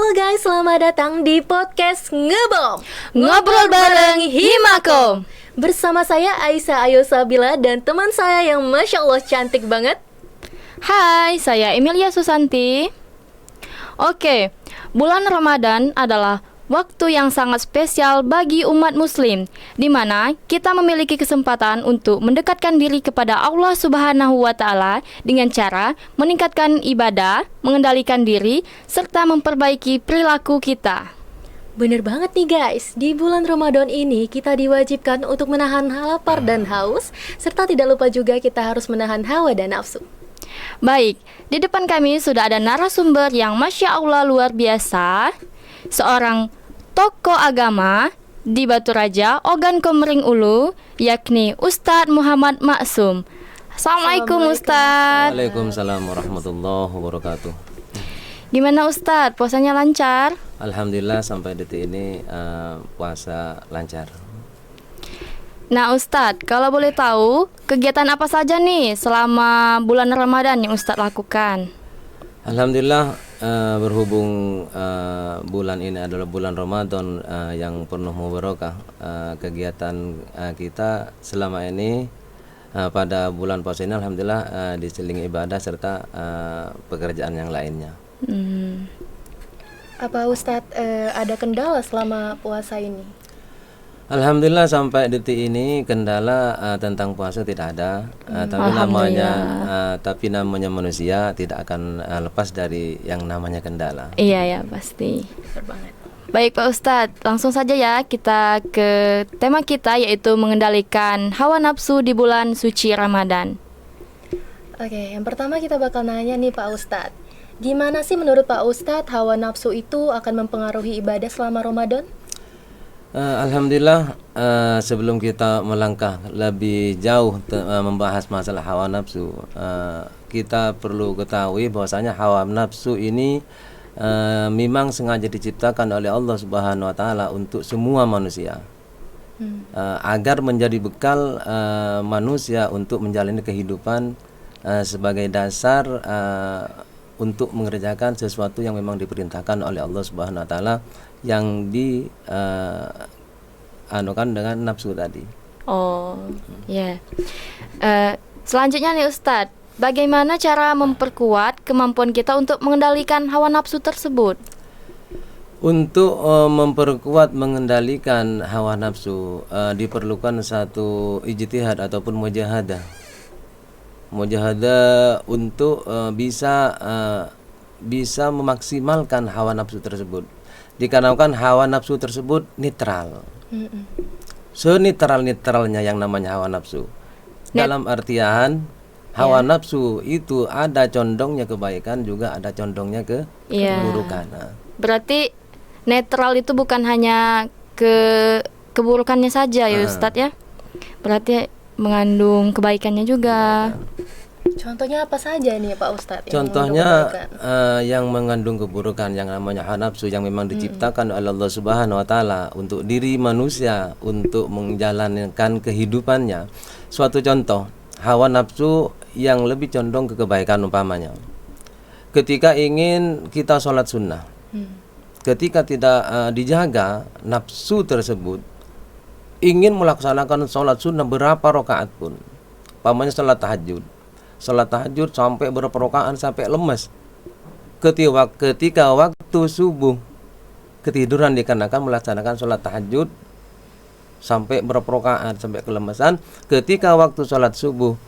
Halo guys, selamat datang di podcast Ngebom Ngobrol bareng Himakom. Bersama saya Aisyah Ayu Sabila dan teman saya yang Masya Allah cantik banget. Hai, saya Emilia Susanti. Oke, bulan Ramadan adalah waktu yang sangat spesial bagi umat muslim, di mana kita memiliki kesempatan untuk mendekatkan diri kepada Allah Subhanahu wa Ta'ala dengan cara meningkatkan ibadah, mengendalikan diri, serta memperbaiki perilaku kita. Bener banget nih guys, di bulan Ramadan ini kita diwajibkan untuk menahan lapar dan haus, serta tidak lupa juga kita harus menahan hawa dan nafsu. Baik, di depan kami sudah ada narasumber yang Masya Allah luar biasa, seorang tokoh agama di Batu Raja, Ogan Komering Ulu, yakni Ustadz Muhammad Maksum. Assalamualaikum Ustadz. Waalaikumsalam warahmatullahi wabarakatuh. Gimana Ustadz, puasanya lancar? Alhamdulillah sampai detik ini puasa lancar. Nah Ustadz, kalau boleh tahu, kegiatan apa saja nih selama bulan Ramadan yang Ustadz lakukan? Alhamdulillah berhubung bulan ini adalah bulan Ramadan yang penuh mubarakah, kegiatan kita selama ini pada bulan puasa ini alhamdulillah diselingi ibadah serta pekerjaan yang lainnya. Apa Ustadz ada kendala selama puasa ini? Alhamdulillah sampai detik ini kendala tentang puasa tidak ada, tapi namanya manusia tidak akan lepas dari yang namanya kendala. Iya ya pasti. Bener banget. Baik Pak Ustadz, langsung saja ya kita ke tema kita, yaitu mengendalikan hawa nafsu di bulan suci Ramadan. Oke, yang pertama kita bakal nanya nih Pak Ustadz, gimana sih menurut Pak Ustadz hawa nafsu itu akan mempengaruhi ibadah selama Ramadan? Alhamdulillah, sebelum kita melangkah lebih jauh membahas masalah hawa nafsu, kita perlu ketahui bahwasanya hawa nafsu ini memang sengaja diciptakan oleh Allah Subhanahu wa Ta'ala untuk semua manusia, agar menjadi bekal manusia untuk menjalani kehidupan sebagai dasar untuk mengerjakan sesuatu yang memang diperintahkan oleh Allah Subhanahu wa Ta'ala, yang anukan dengan nafsu tadi. Oh, ya. Selanjutnya nih Ustadz, bagaimana cara memperkuat kemampuan kita untuk mengendalikan hawa nafsu tersebut? Untuk memperkuat mengendalikan hawa nafsu diperlukan satu ijtihad ataupun mujahadah. Mujahadah untuk bisa memaksimalkan hawa nafsu tersebut. Dikarenakan hawa nafsu tersebut netral. Senetral-netralnya yang namanya hawa nafsu. Dalam artian hawa nafsu itu ada condongnya kebaikan, juga ada condongnya ke keburukan. Berarti netral itu bukan hanya keburukannya saja ya Ustadz ya. Berarti mengandung kebaikannya juga. Contohnya apa saja nih Pak Ustadz? Contohnya yang mengandung keburukan yang namanya hawa nafsu yang memang diciptakan oleh Allah Subhanahu wa Ta'ala untuk diri manusia untuk menjalankan kehidupannya. Suatu contoh, hawa nafsu yang lebih condong ke kebaikan umpamanya. Ketika ingin kita sholat sunnah, ketika tidak dijaga nafsu tersebut, ingin melaksanakan sholat sunnah berapa rakaat pun, umpamanya sholat tahajud sampai berapa rakaat sampai lemes. Ketika waktu subuh ketiduran dikarenakan melaksanakan sholat tahajud sampai berapa rakaat sampai kelemesan. Ketika waktu sholat subuh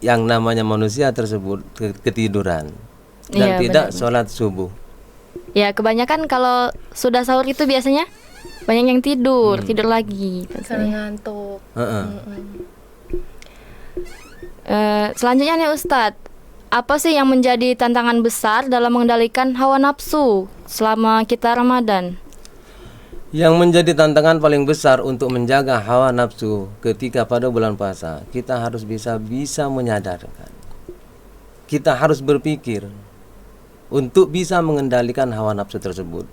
yang namanya manusia tersebut ketiduran dan tidak sholat subuh. Ya kebanyakan kalau sudah sahur itu biasanya banyak yang tidur lagi karena ngantuk. Selanjutnya nih Ustadz, apa sih yang menjadi tantangan besar dalam mengendalikan hawa nafsu selama kita Ramadan? Yang menjadi tantangan paling besar untuk menjaga hawa nafsu ketika pada bulan puasa, kita harus bisa menyadarkan. Kita harus berpikir untuk bisa mengendalikan hawa nafsu tersebut.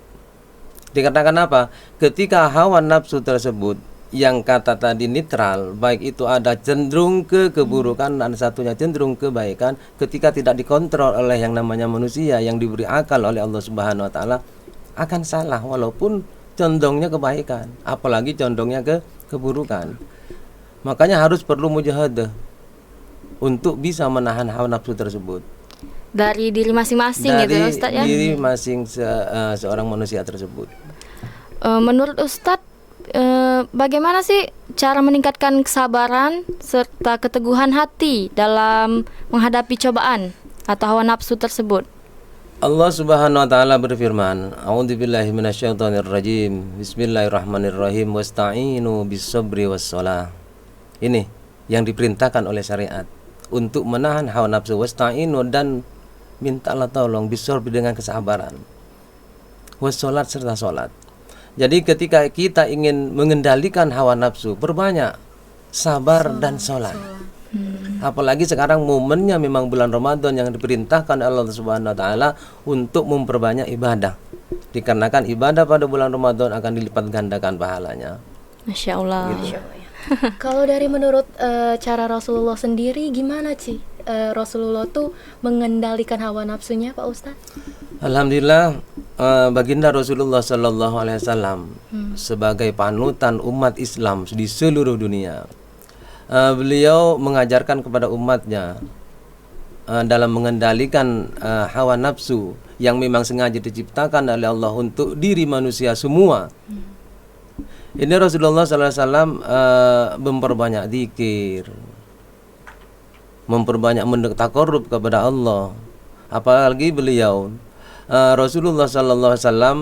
Dikatakan apa? Ketika hawa nafsu tersebut yang kata tadi netral, baik itu ada cenderung ke keburukan dan satunya cenderung kebaikan, ketika tidak dikontrol oleh yang namanya manusia yang diberi akal oleh Allah Subhanahu wa taala, akan salah walaupun condongnya kebaikan, apalagi condongnya ke keburukan. Makanya harus perlu mujahadah untuk bisa menahan hawa nafsu tersebut Dari diri masing-masing gitu ya, dari Ustadz ya. diri masing seorang manusia tersebut. Menurut Ustadz, bagaimana sih cara meningkatkan kesabaran serta keteguhan hati dalam menghadapi cobaan atau hawa nafsu tersebut? Allah Subhanahu wa taala berfirman, A'udzubillahi minasyaitonir rajim. Bismillahirrahmanirrahim. Wasta'inu bis-sabri was-shalah. Ini yang diperintahkan oleh syariat untuk menahan hawa nafsu. Wasta'inu, dan mintalah tolong bis-sabri dengan kesabaran. Was-shalat, serta salat. Jadi ketika kita ingin mengendalikan hawa nafsu, perbanyak sabar dan salat. Apalagi sekarang momennya memang bulan Ramadan yang diperintahkan Allah Subhanahu wa taala untuk memperbanyak ibadah. Dikarenakan ibadah pada bulan Ramadan akan dilipat gandakan pahalanya. Masya Allah. Kalau dari menurut cara Rasulullah sendiri gimana sih Rasulullah tuh mengendalikan hawa nafsunya, Pak Ustadz? Alhamdulillah, baginda Rasulullah Sallallahu Alaihi Wasallam sebagai panutan umat Islam di seluruh dunia, beliau mengajarkan kepada umatnya dalam mengendalikan hawa nafsu yang memang sengaja diciptakan oleh Allah untuk diri manusia semua. Ini Rasulullah Sallallahu Alaihi Wasallam memperbanyak zikir, memperbanyak takarrub kepada Allah. Apalagi beliau Rasulullah Sallallahu Alaihi Wasallam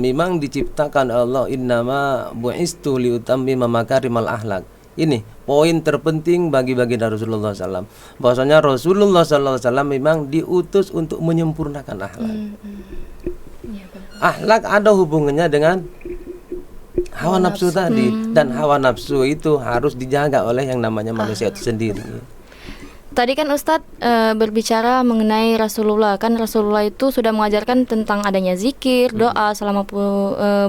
memang diciptakan Allah, innama bu'istu liutammima makarimal akhlak. Ini poin terpenting bagi baginda Rasulullah SAW. Bahwasanya Rasulullah SAW memang diutus untuk menyempurnakan akhlak. Akhlak ada hubungannya dengan hawa nafsu tadi, dan hawa nafsu itu harus dijaga oleh yang namanya manusia itu sendiri. Tadi kan Ustadz berbicara mengenai Rasulullah. Kan Rasulullah itu sudah mengajarkan tentang adanya zikir, doa selama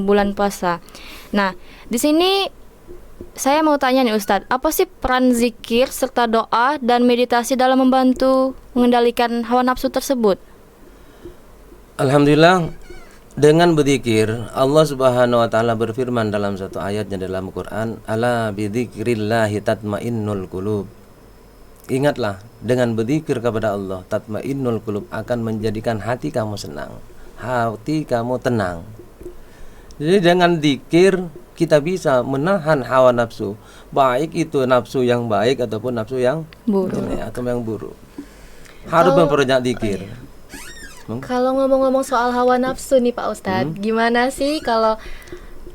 bulan puasa. Nah, di sini saya mau tanya nih Ustadz, apa sih peran zikir serta doa dan meditasi dalam membantu mengendalikan hawa nafsu tersebut? Alhamdulillah, dengan berzikir Allah Subhanahu wa taala berfirman dalam satu ayatnya dalam Quran, ala bidzikrillahi tatmainnul qulub. Ingatlah, dengan berzikir kepada Allah, tatmainnul qulub, akan menjadikan hati kamu senang, hati kamu tenang. Jadi dengan zikir kita bisa menahan hawa nafsu, baik itu nafsu yang baik ataupun nafsu yang buruk atau yang buruk. Harus memperbanyak zikir. Kalau ngomong-ngomong soal hawa nafsu nih Pak Ustadz, gimana sih kalau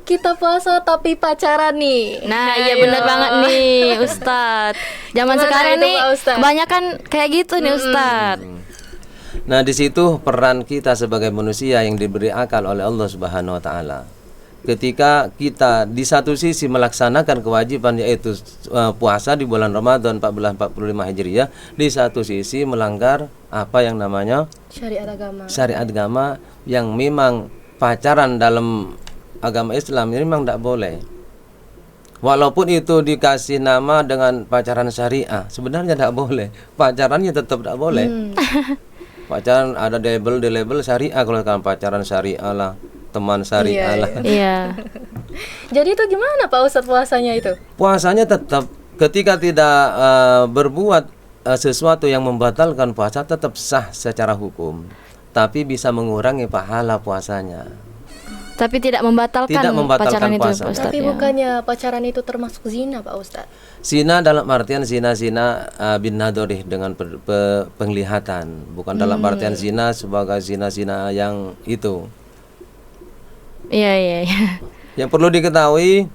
kita puasa tapi pacaran nih? Nah, iya Ayo. benar banget nih Ustadz. Zaman Gimana sekarang itu, nih Pak Ustadz? kebanyakan kayak gitu nih Ustadz. Nah, di situ peran kita sebagai manusia yang diberi akal oleh Allah Subhanahu wa taala. Ketika kita di satu sisi melaksanakan kewajiban yaitu puasa di bulan Ramadan 1445 Hijriah, di satu sisi melanggar apa yang namanya syariat agama yang memang pacaran dalam agama Islam ini memang tidak boleh. Walaupun itu dikasih nama dengan pacaran syariah, sebenarnya tidak boleh. Pacarannya tetap tidak boleh. Pacaran ada label syariah, kalau kan pacaran syariah lah, teman syariah lah. Iya. Jadi itu gimana Pak Ustadz puasanya itu? Puasanya tetap, ketika tidak berbuat sesuatu yang membatalkan puasa, tetap sah secara hukum, tapi bisa mengurangi pahala puasanya. Tapi tidak membatalkan, pacaran itu, puasa. Pak Ustadz. Tapi Ya. bukannya pacaran itu termasuk zina Pak Ustadz? Zina dalam artian zina bin nadorih, dengan penglihatan, bukan dalam artian zina sebagai zina yang itu. Iya. Yang perlu diketahui,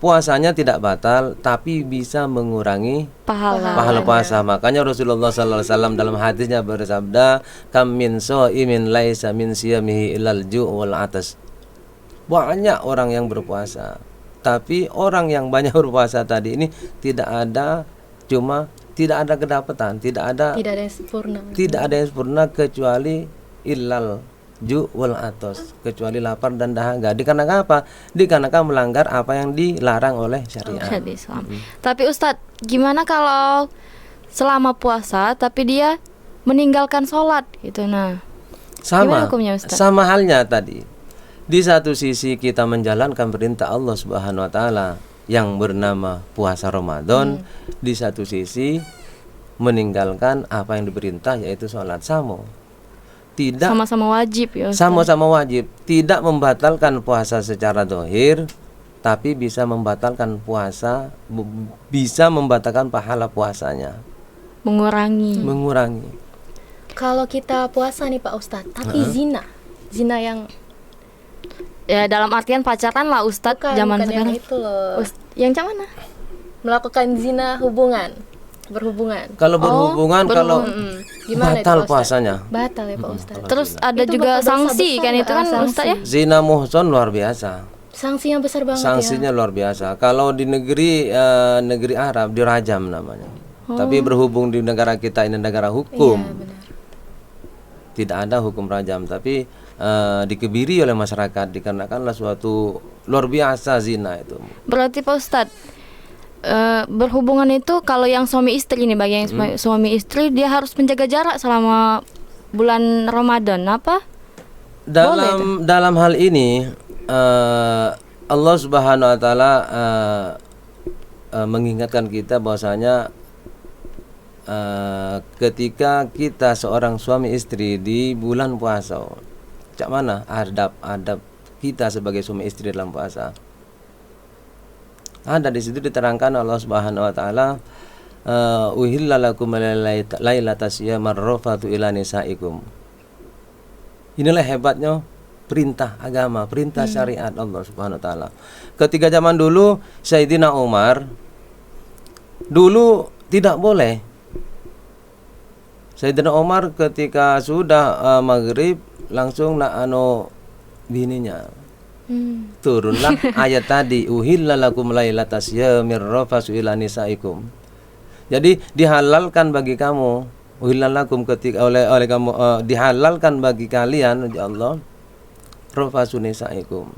puasanya tidak batal, tapi bisa mengurangi pahala puasa. Makanya Rasulullah SAW dalam hadisnya bersabda, kam min shaimin laisa min siyamihi illal ju' wal atas. Banyak orang yang berpuasa, tapi orang yang banyak berpuasa tadi ini tidak ada kedapatan, tidak ada Tidak ada yang sempurna. tidak ada yang sempurna kecuali illal ju wal atos, kecuali lapar dan dahaga. Dikarenakan apa? Dikarenakan melanggar apa yang dilarang oleh syariat. Syariat Islam. Tapi Ustadz, gimana kalau selama puasa tapi dia meninggalkan sholat gitu? Nah, gimana Sama, hukumnya, Ustaz? sama halnya tadi. Di satu sisi kita menjalankan perintah Allah Subhanahu wa taala yang bernama puasa Ramadan, di satu sisi meninggalkan apa yang diperintah yaitu sholat. Tidak Sama-sama wajib ya, Ustadz. sama-sama wajib, tidak membatalkan puasa secara dohir, tapi bisa membatalkan puasa, bisa membatalkan pahala puasanya, mengurangi. Kalau kita puasa nih Pak Ustadz, tapi zina yang Ya dalam artian pacaran lah Ustadz zaman bukan yang sekarang. itu loh, Yang mana? melakukan zina berhubungan. Kalau berhubungan, kalau Gimana itu, batal Pak Ustadz? puasanya. Batal ya Pak Ustadz. Terus ada Itu juga dosa sanksi besar kan nggak? itu kan Sanksi. Ustadz ya? Zina muhson luar biasa. Sanksinya besar banget Sanksinya luar biasa. Kalau di negeri Arab dirajam namanya. Tapi berhubung di negara kita ini negara hukum, ya. Iya benar. tidak ada hukum rajam, tapi dikebiri oleh masyarakat dikarenakanlah suatu luar biasa zina itu. Berarti Pak Ustadz, berhubungan itu kalau yang suami istri nih, bagi yang suami istri dia harus menjaga jarak selama bulan Ramadan apa? Dalam hal ini Allah Subhanahu wa taala mengingatkan kita bahwasanya ketika kita seorang suami istri di bulan puasa, cak mana adab kita sebagai suami istri dalam puasa? Ada di situ diterangkan Allah Subhanahu wa taala, uhilla lakum lailatas siyamar rafatu ila nisaikum. Inilah hebatnya perintah agama, perintah syariat Allah Subhanahu wa taala. Ketika zaman dulu Sayyidina Umar dulu tidak boleh. Sayyidina Umar ketika sudah maghrib langsung bininya. Turunlah ayat tadi, uhilla lakum lailatas siyamir rafasu ila nisaikum. Jadi dihalalkan bagi kamu, uhilla lakum ketika oleh kamu dihalalkan bagi kalian ya Allah rafasu nisaikum.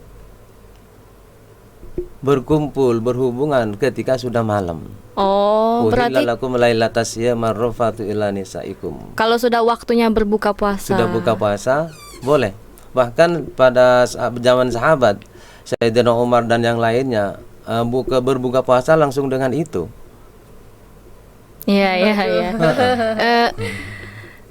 Berkumpul, berhubungan ketika sudah malam. Oh, berarti uhilla lakum lailatas siyamir rafatu ila nisaikum. kalau sudah waktunya berbuka puasa. Sudah buka puasa boleh. Bahkan pada zaman sahabat Sayyidina Umar dan yang lainnya berbuka puasa langsung dengan itu. Iya.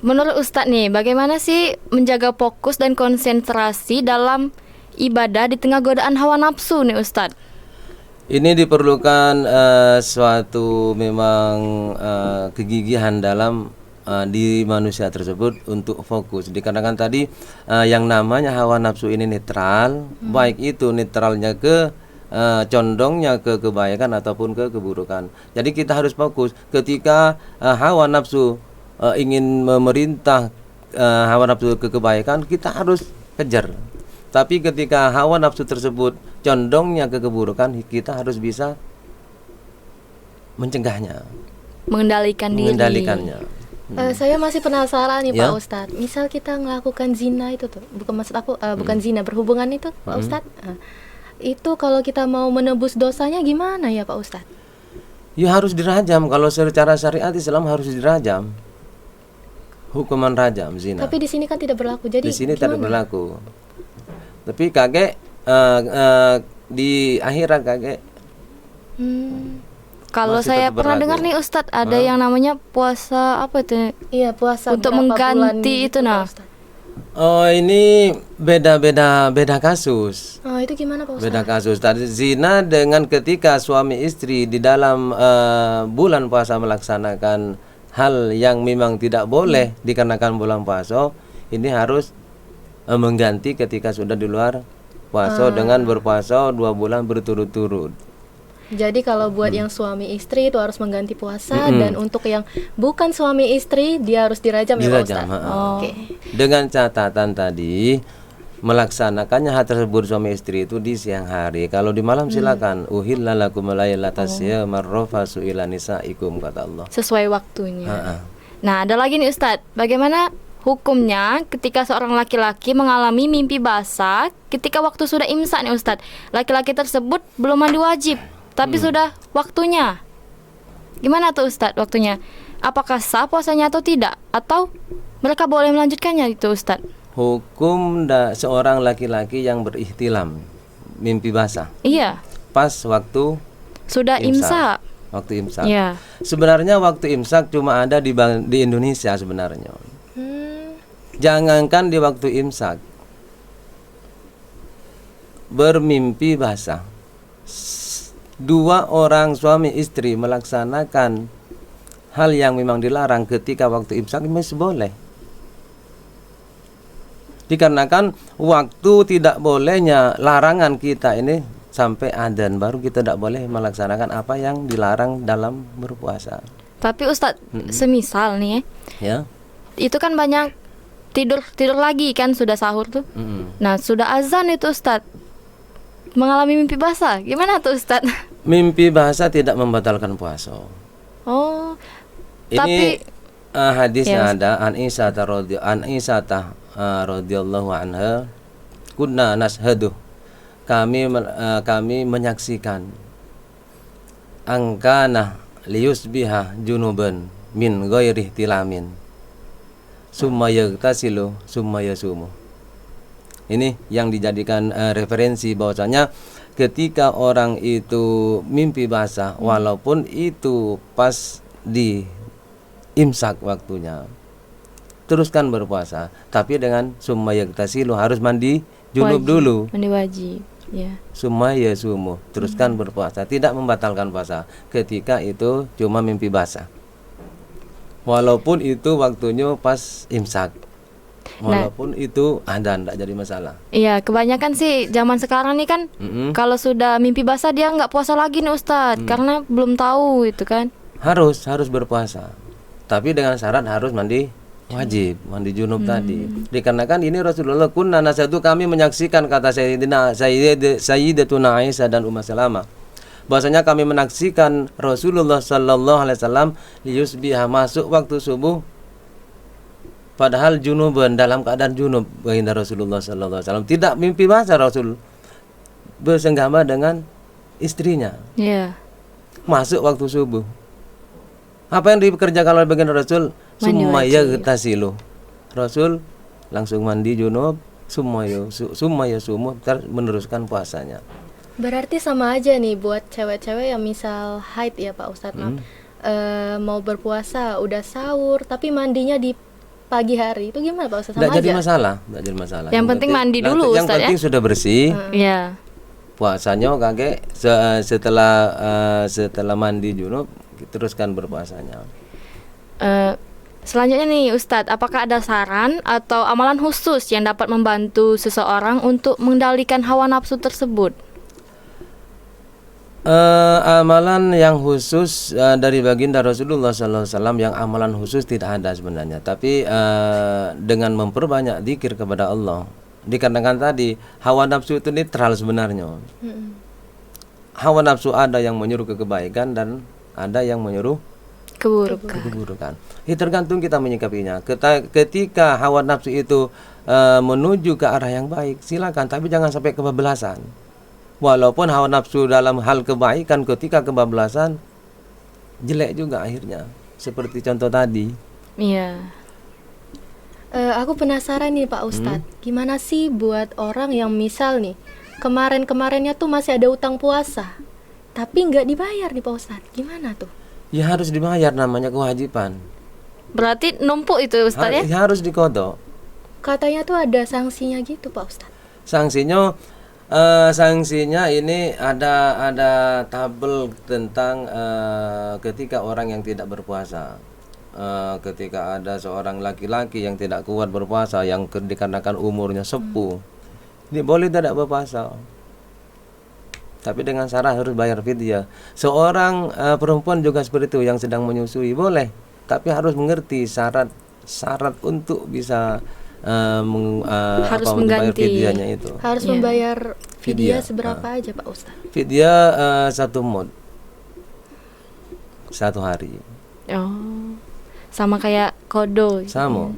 Menurut Ustadz nih, bagaimana sih menjaga fokus dan konsentrasi dalam ibadah di tengah godaan hawa nafsu nih Ustadz? Ini diperlukan suatu memang kegigihan dalam diri manusia tersebut untuk fokus. Dikarenakan tadi yang namanya hawa nafsu ini netral, baik itu netralnya ke condongnya ke kebaikan ataupun ke keburukan. Jadi kita harus fokus ketika hawa nafsu ingin memerintah hawa nafsu ke kebaikan, kita harus kejar. Tapi ketika hawa nafsu tersebut condongnya ke keburukan, kita harus bisa mencegahnya, mengendalikannya. Saya masih penasaran nih Ya. Pak Ustadz. Misal kita melakukan zina itu tuh, bukan maksud aku bukan zina, berhubungan itu Pak Ustadz. Itu kalau kita mau menebus dosanya gimana ya Pak Ustadz? Ya harus dirajam. Kalau secara syariat Islam harus dirajam. Hukuman rajam zina. Tapi di sini kan tidak berlaku. Jadi Di sini gimana? tidak berlaku. Tapi kakek di akhirat kakek Kalau Masih saya tetap pernah berlaku. dengar nih Ustadz, ada yang namanya puasa apa itu? Iya puasa Untuk berapa mengganti bulan itu, Pak nah. Ustadz? Oh ini beda kasus. Oh itu gimana Pak Ustadz? Beda kasus. Tadi zina dengan ketika suami istri di dalam bulan puasa melaksanakan hal yang memang tidak boleh dikarenakan bulan puasa, ini harus mengganti ketika sudah di luar puasa dengan berpuasa 2 bulan berturut-turut. Jadi kalau buat yang suami istri itu harus mengganti puasa, dan untuk yang bukan suami istri dia harus dirajam ya Pak Dirajam, Ustadz. Oke. Dengan catatan tadi melaksanakannya hal tersebut suami istri itu di siang hari. Kalau di malam silakan. Uhilla lakum lailatas siyamar rafasu ila nisaikum kata Allah. Sesuai waktunya. Nah, ada lagi nih Ustadz, bagaimana hukumnya ketika seorang laki-laki mengalami mimpi basah ketika waktu sudah imsak nih Ustadz. Laki-laki tersebut belum mandi wajib, tapi sudah waktunya. Gimana tuh Ustadz waktunya? Apakah sah puasanya atau tidak? Atau mereka boleh melanjutkannya itu Ustadz? Hukum seorang laki-laki yang berihtilam mimpi basah Iya, pas waktu sudah imsak. Waktu imsak. Iya. Sebenarnya waktu imsak cuma ada di Indonesia sebenarnya. Jangankan di waktu imsak, bermimpi basah, dua orang suami istri melaksanakan hal yang memang dilarang ketika waktu imsak masih boleh. Dikarenakan waktu tidak bolehnya larangan kita ini sampai adzan, baru kita tidak boleh melaksanakan apa yang dilarang dalam berpuasa. Tapi Ustadz, semisal nih Ya. itu kan banyak tidur lagi kan, sudah sahur tuh. Nah, sudah azan itu Ustadz, mengalami mimpi basah, gimana tuh Ustadz? Mimpi basah tidak membatalkan puasa. Oh, Ini tapi hadisnya ada an Aisyah radhiyallahu anha, kunna nashhadu, kami menyaksikan angkana liyusbiha junuban min ghairi tilamin summa yaghtasilu summa yasumu. Ini yang dijadikan referensi bahwasanya ketika orang itu mimpi basah walaupun itu pas di imsak waktunya, teruskan berpuasa, tapi dengan summa yaghtasilu, harus mandi junub wajib, dulu. mandi wajib. Ya. Summa yasumu, teruskan berpuasa, tidak membatalkan puasa ketika itu cuma mimpi basah. Walaupun itu waktunya pas imsak. Walaupun itu adzan, tidak jadi masalah. Iya, kebanyakan sih zaman sekarang nih kan, kalau sudah mimpi basah dia nggak puasa lagi nih Ustadz, karena belum tahu itu kan. Harus berpuasa, tapi dengan syarat harus mandi wajib, mandi junub tadi. Dikarenakan ini Rasulullah kunna nasatu, kami menyaksikan, kata Sayyidatuna Aisyah dan Ummu Salamah, bahwasanya kami menyaksikan Rasulullah sallallahu alaihi wasallam liyusbiha, masuk waktu subuh padahal junuban, dalam keadaan junub. Baginda Rasulullah sallallahu alaihi wasallam tidak mimpi basah, Rasul bersenggama dengan istrinya. Iya. Masuk waktu subuh. Apa yang dikerjakan oleh baginda Rasul? Summa yaghtasilu. Rasul langsung mandi junub, summa yasumu, meneruskan puasanya. Berarti sama aja nih buat cewek-cewek yang misal haid ya Pak Ustadz, mau berpuasa udah sahur tapi mandinya di pagi hari, itu gimana Pak Ustadz? Sama Nggak jadi aja? masalah, nggak jadi masalah. Yang penting mandi dulu, yang Ustadz, penting sudah bersih. Iya. Puasanya kakek setelah mandi junub teruskan berpuasanya. Selanjutnya nih Ustadz, apakah ada saran atau amalan khusus yang dapat membantu seseorang untuk mengendalikan hawa nafsu tersebut? Amalan yang khusus dari baginda Rasulullah SAW, yang amalan khusus tidak ada sebenarnya, tapi dengan memperbanyak zikir kepada Allah. Dikarenakan tadi hawa nafsu itu netral sebenarnya. Hawa nafsu ada yang menyuruh ke kebaikan dan ada yang menyuruh keburukan. Ini tergantung kita menyikapinya. Ketika hawa nafsu itu menuju ke arah yang baik, silakan, tapi jangan sampai kebablasan. Walaupun hawa nafsu dalam hal kebaikan, ketika kebablasan jelek juga akhirnya. Seperti contoh tadi. Iya. Aku penasaran nih Pak Ustadz, gimana sih buat orang yang misal nih kemarin-kemarinnya tuh masih ada utang puasa, tapi nggak dibayar nih Pak Ustadz, gimana tuh? Ya harus dibayar, namanya kewajiban. Berarti numpuk itu Ustadz ya? Harus dikodok. Katanya tuh ada sanksinya gitu Pak Ustadz. Sanksinya ini ada tabel tentang ketika orang yang tidak berpuasa. Ketika ada seorang laki-laki yang tidak kuat berpuasa, yang dikarenakan umurnya sepuh, dia boleh tidak berpuasa, tapi dengan syarat harus bayar fidyah. Seorang perempuan juga seperti itu, yang sedang menyusui boleh, tapi harus mengerti syarat untuk bisa harus membayar mengganti fidyahnya itu. Harus membayar fidyah seberapa aja Pak Ustadz? Fidyah 1 mud, 1 hari. Oh. sama kayak kodo. Sama.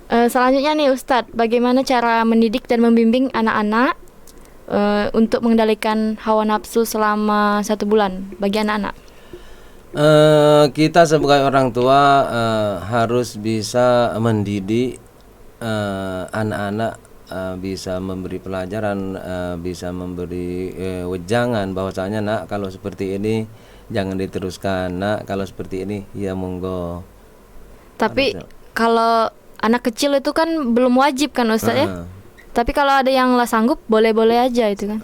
Selanjutnya nih Ustadz, bagaimana cara mendidik dan membimbing anak-anak untuk mengendalikan hawa nafsu selama 1 bulan bagi anak-anak? Kita sebagai orang tua harus bisa mendidik anak-anak, bisa memberi pelajaran, bisa memberi wejangan bahwasanya nak kalau seperti ini jangan diteruskan, nak kalau seperti ini ya monggo. Tapi kalau anak kecil itu kan belum wajib kan Ustadz ya? Tapi kalau ada yang lah sanggup boleh-boleh aja itu kan.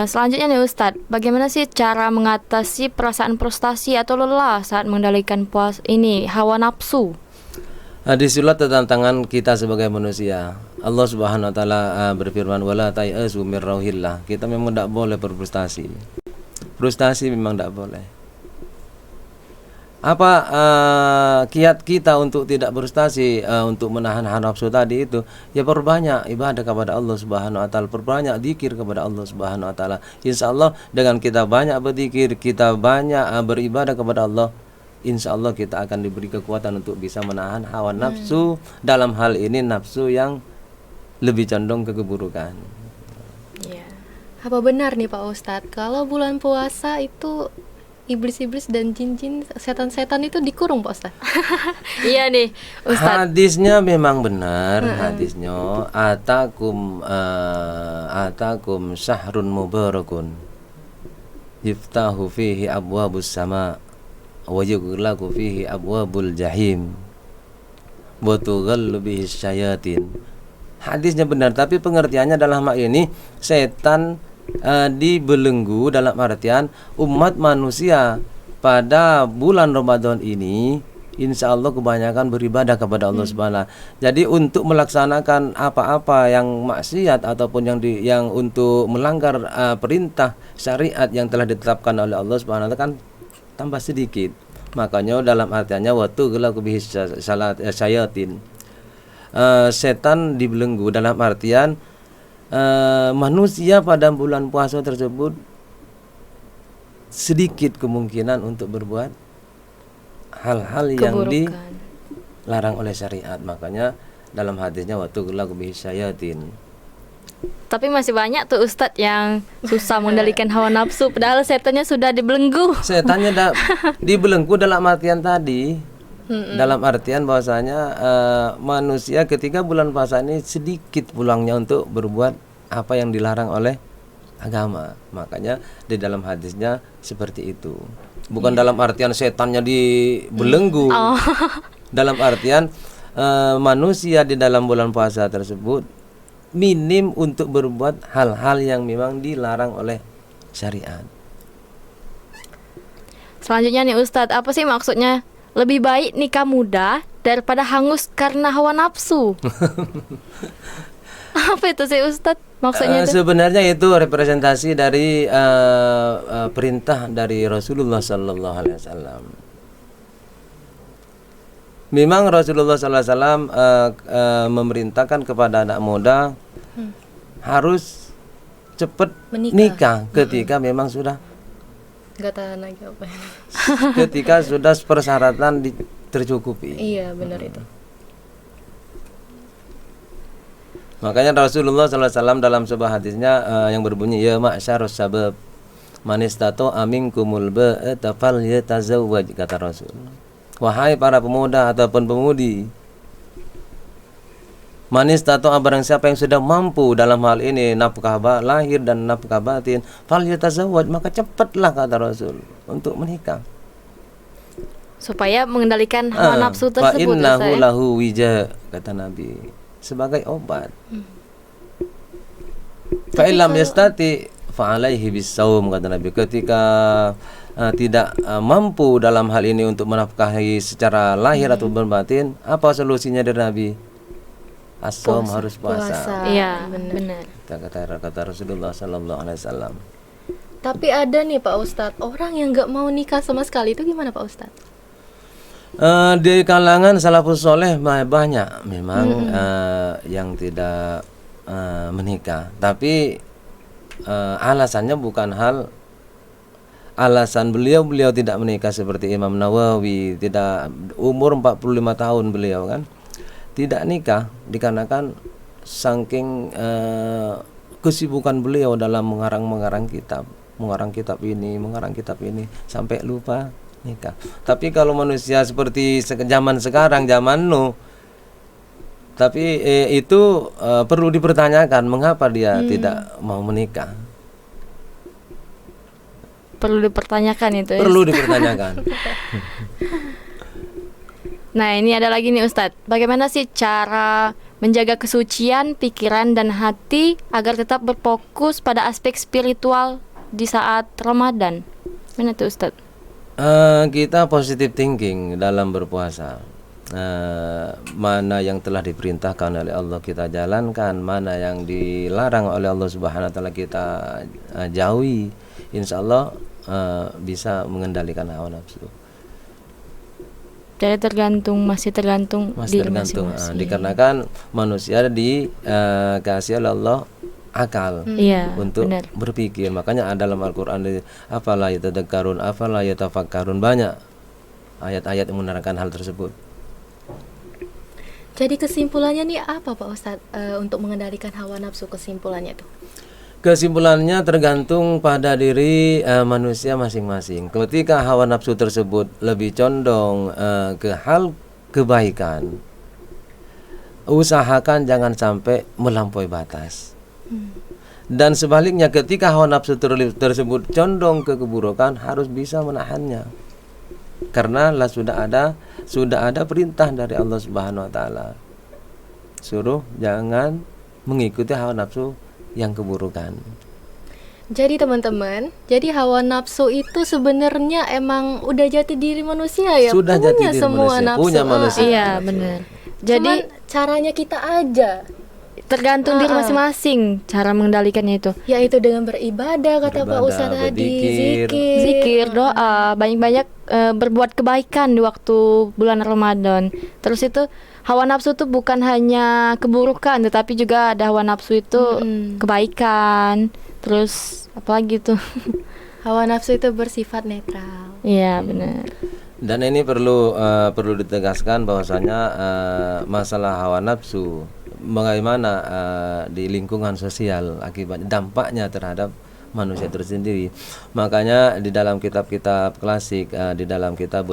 Selanjutnya nih Ustadz, bagaimana sih cara mengatasi perasaan frustasi atau lelah saat mengendalikan hawa nafsu? Disitulah tantangan kita sebagai manusia. Allah Subhanahu wa taala berfirman wala tayasu mir rauhillah. Kita memang tidak boleh berfrustasi. Frustasi memang tidak boleh. Apa kiat kita untuk tidak berfrustasi, untuk menahan hawa nafsu tadi itu? Ya perbanyak ibadah kepada Allah Subhanahu wa taala, perbanyak zikir kepada Allah Subhanahu wa taala. Insyaallah dengan kita banyak berzikir, kita banyak beribadah kepada Allah, insyaallah kita akan diberi kekuatan untuk bisa menahan hawa nafsu, dalam hal ini nafsu yang lebih condong ke keburukan. Apa benar nih Pak Ustadz, kalau bulan puasa itu iblis-iblis dan jin-jin, setan-setan itu dikurung Pak Ustadz? Iya nih Ustadz. Hadisnya memang benar. Hadisnya atakum syahrun mubarakun yuftahu fihi abwabus sama wa yughlaqu fihi abwabul jahim wa tughallu bihi syayatin. Hadisnya benar, tapi pengertiannya dalam hal ini setan dibelenggu, dalam artian umat manusia pada bulan Ramadan ini insya Allah kebanyakan beribadah kepada Allah Subhanahu. Jadi untuk melaksanakan apa-apa yang maksiat ataupun yang untuk melanggar perintah syariat yang telah ditetapkan oleh Allah Subhanahu kan tambah sedikit. Makanya dalam artiannya waktu gelaku bihi syayatin, setan dibelenggu dalam artian manusia pada bulan puasa tersebut sedikit kemungkinan untuk berbuat hal-hal yang dilarang oleh syariat. Makanya dalam hadisnya waktu gelak bihi syayatin. Tapi masih banyak tuh Ustadz yang susah mengendalikan hawa nafsu, padahal setannya sudah dibelenggu. Setannya dibelenggu dalam artian tadi, dalam artian bahwasanya manusia ketika bulan puasa ini sedikit pulangnya untuk berbuat apa yang dilarang oleh agama. Makanya di dalam hadisnya seperti itu. Bukan dalam artian setannya dibelenggu. Dalam artian manusia di dalam bulan puasa tersebut minim untuk berbuat hal-hal yang memang dilarang oleh syariat. Selanjutnya nih Ustadz, apa sih maksudnya lebih baik nikah muda daripada hangus karena hawa nafsu? Apa itu sih Ustadz maksudnya itu? Sebenarnya itu representasi dari perintah dari Rasulullah Sallallahu Alaihi Wasallam. Memang Rasulullah Sallallahu Alaihi Wasallam memerintahkan kepada anak muda harus cepat nikah ketika memang sudah nggak tahan lagi apa. Ketika sudah persyaratan tercukupi. Iya benar itu. Makanya Rasulullah SAW dalam sebuah hadisnya yang berbunyi ya ma'syarus sabab man istata'a minkumul ba'ata falyatazawwaj, kata Rasul. Wahai para pemuda ataupun pemudi, man istata'a, barang siapa yang sudah mampu dalam hal ini nafkah lahir dan nafkah batin, falyatazawwaj, maka cepatlah, kata Rasul, untuk menikah. Supaya mengendalikan hawa nafsu tersebut. Fa innahu lahu wija, kata Nabi, sebagai obat. Fa illam yastati fa alaihi bisawm, kata Nabi. Ketika tidak mampu dalam hal ini untuk menafkahi secara lahir atau batin, apa solusinya dari Nabi? As-saum, harus puasa. Iya, benar. Kata Rasulullah sallallahu alaihi wasallam. Tapi ada nih Pak Ustadz, orang yang nggak mau nikah sama sekali, itu gimana Pak Ustadz? Di kalangan salafus soleh banyak memang yang tidak menikah, tapi alasannya bukan alasan beliau tidak menikah seperti Imam Nawawi, tidak umur 45 tahun beliau kan tidak nikah dikarenakan saking kesibukan beliau dalam mengarang kitab ini sampai lupa nikah. Tapi kalau manusia seperti zaman sekarang, zaman Nuh, tapi itu perlu dipertanyakan mengapa dia tidak mau menikah. Perlu dipertanyakan itu ya. Perlu dipertanyakan. Nah, ini ada lagi nih Ustadz. Bagaimana sih cara menjaga kesucian pikiran dan hati agar tetap berfokus pada aspek spiritual di saat Ramadan? Mana tuh Ustadz? Kita positive thinking dalam berpuasa. Mana yang telah diperintahkan oleh Allah kita jalankan, mana yang dilarang oleh Allah Subhanahu wa taala kita jauhi. Insya Allah bisa mengendalikan hawa nafsu. Jadi masih tergantung diri masing-masing. Dikarenakan manusia dikasih oleh Allah akal untuk benar. Berpikir. Makanya dalam Al-Quran afala yatadakkarun, afala yatafakkarun, banyak ayat-ayat yang menerangkan hal tersebut. Jadi kesimpulannya nih apa Pak Ustadz untuk mengendalikan hawa nafsu, kesimpulannya tuh? Kesimpulannya tergantung pada diri manusia masing-masing. Ketika hawa nafsu tersebut lebih condong ke hal kebaikan, usahakan jangan sampai melampaui batas. Dan sebaliknya ketika hawa nafsu tersebut condong ke keburukan, harus bisa menahannya. Karena sudah ada perintah dari Allah Subhanahu wa taala. Suruh jangan mengikuti hawa nafsu yang keburukan. Jadi teman-teman, jadi hawa nafsu itu sebenarnya emang udah jati diri manusia ya. Sudah punya jati diri semua manusia, nafsu. punya manusia. Iya benar. Jadi cuman caranya kita aja. Tergantung diri masing-masing cara mengendalikannya itu. Yaitu dengan beribadah kata Pak Ustadz tadi, zikir, doa, banyak-banyak berbuat kebaikan di waktu bulan Ramadan. Terus itu hawa nafsu itu bukan hanya keburukan, tetapi juga ada hawa nafsu itu kebaikan. Terus apalagi tuh? Hawa nafsu itu bersifat netral. Iya benar. Dan ini perlu ditegaskan bahwasanya masalah hawa nafsu bagaimana di lingkungan sosial akibat dampaknya terhadap manusia itu sendiri. Makanya di dalam kitab-kitab klasik, di dalam kitab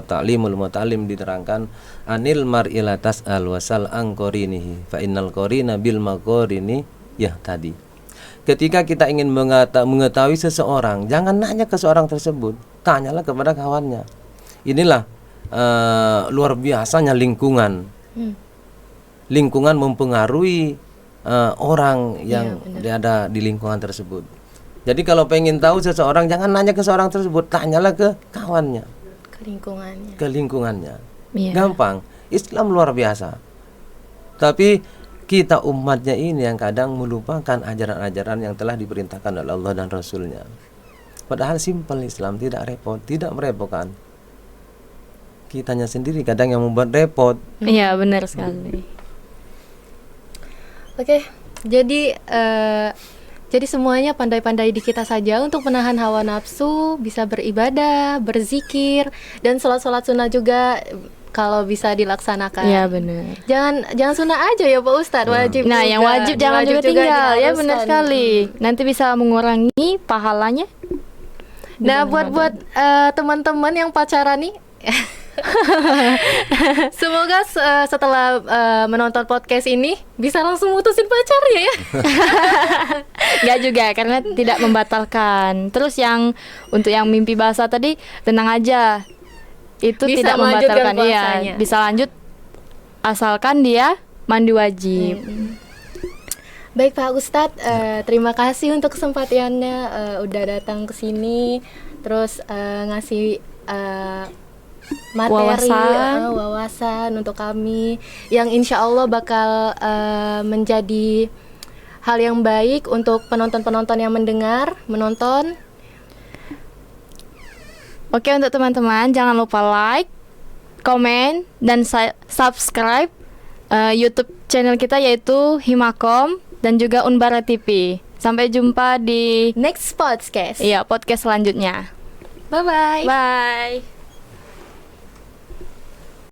Ta'limul Muta'allim diterangkan anil mar'i la tas'al wasal an qarinihi fa innal qarina bil maqarini tadi. Ketika kita ingin mengetahui seseorang, jangan nanya ke seorang tersebut, tanyalah kepada kawannya. Inilah luar biasanya lingkungan. Lingkungan mempengaruhi orang yang ada di lingkungan tersebut. Jadi kalau pengen tahu seseorang, jangan nanya ke seorang tersebut, tanyalah ke kawannya, ke lingkungannya. Gampang. Islam luar biasa. Tapi kita umatnya ini yang kadang melupakan ajaran-ajaran yang telah diperintahkan oleh Allah dan Rasulnya. Padahal simpel Islam, tidak repot, tidak merepotkan. Kitanya sendiri kadang yang membuat repot. Iya benar sekali. Oke, jadi semuanya pandai-pandai di kita saja untuk menahan hawa nafsu, bisa beribadah, berzikir, dan sholat sunnah juga kalau bisa dilaksanakan. Iya benar. Jangan sunnah aja ya Pak Ustadz, wajib. Nah, juga. yang wajib jangan juga tinggal ya, benar sekali. Hmm. Nanti bisa mengurangi pahalanya. Nah, buat teman-teman yang pacaran nih. Semoga setelah menonton podcast ini bisa langsung mutusin pacarnya ya. Enggak juga, karena tidak membatalkan. Terus untuk yang mimpi basah tadi, tenang aja. Itu Bisa tidak membatalkan. puasanya. Iya, bisa lanjut asalkan dia mandi wajib. Baik Pak Ustadz, terima kasih untuk kesempatannya udah datang ke sini, terus ngasih materi, wawasan untuk kami yang insya Allah bakal menjadi hal yang baik untuk penonton-penonton yang menonton. Oke, untuk teman-teman jangan lupa like, komen, dan subscribe YouTube channel kita yaitu Himakom dan juga Unbara TV. Sampai jumpa di Next podcast. podcast selanjutnya. Bye bye. Bye.